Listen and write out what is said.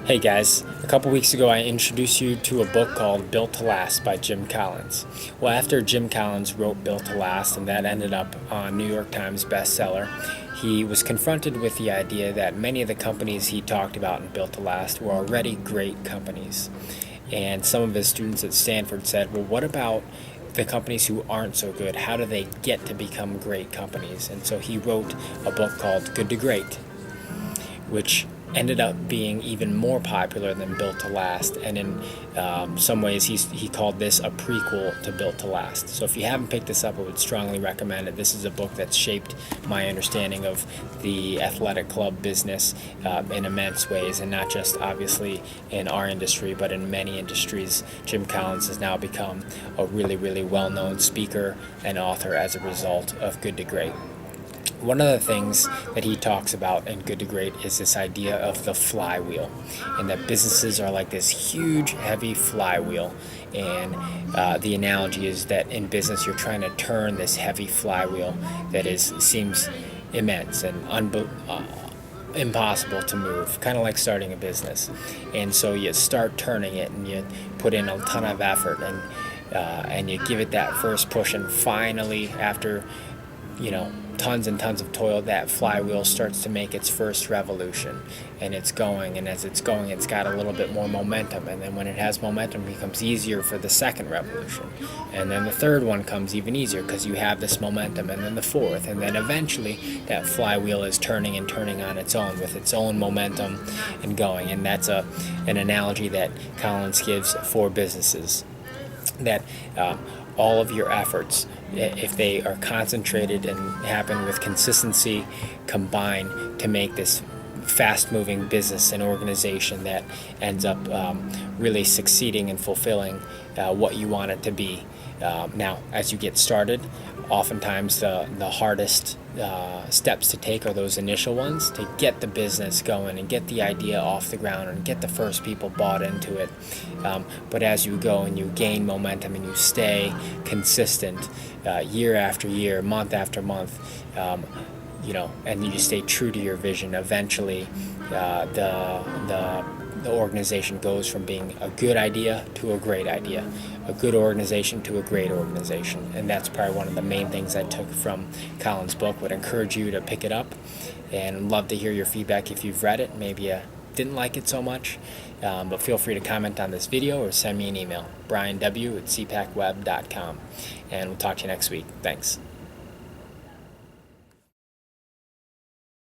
Hey guys, a couple weeks ago I introduced you to a book called Built to Last by Jim Collins. Well, after Jim Collins wrote Built to Last and that ended up on New York Times bestseller, he was confronted with the idea that many of the companies he talked about in Built to Last were already great companies. And some of his students at Stanford said, well, what about the companies who aren't so good? How do they get to become great companies? And so he wrote a book called Good to Great, which ended up being even more popular than Built to Last, and in some ways he called this a prequel to Built to Last. So if you haven't picked this up, I would strongly recommend it. This is a book that's shaped my understanding of the athletic club business in immense ways, and not just obviously in our industry, but in many industries. Jim Collins has now become a really well-known speaker and author as a result of Good to Great. One of the things that he talks about in Good to Great is this idea of the flywheel, and that businesses are like this huge, heavy flywheel. And the analogy is that in business, you're trying to turn this heavy flywheel that seems immense and impossible to move, kind of like starting a business. And so you start turning it, and you put in a ton of effort, and you give it that first push, and finally, after tons and tons of toil, that flywheel starts to make its first revolution, and it's going, and as it's going, it's got a little bit more momentum, and then when it has momentum, it becomes easier for the second revolution, and then the third one comes even easier because you have this momentum, and then the fourth, and then eventually that flywheel is turning and turning on its own with its own momentum and going. And that's an analogy that Collins gives for businesses, that all of your efforts, if they are concentrated and happen with consistency, combine to make this fast-moving business and organization that ends up really succeeding and fulfilling what you want it to be. Now, as you get started, oftentimes the hardest steps to take are those initial ones, to get the business going and get the idea off the ground and get the first people bought into it. But as you go and you gain momentum and you stay consistent year after year, month after month, and you stay true to your vision, eventually the organization goes from being a good idea to a great idea, a good organization to a great organization. And that's probably one of the main things I took from Collins' book. Would encourage you to pick it up, and love to hear your feedback if you've read it. Maybe you didn't like it so much, but feel free to comment on this video or send me an email, brianw@cpacweb.com, and we'll talk to you next week. Thanks.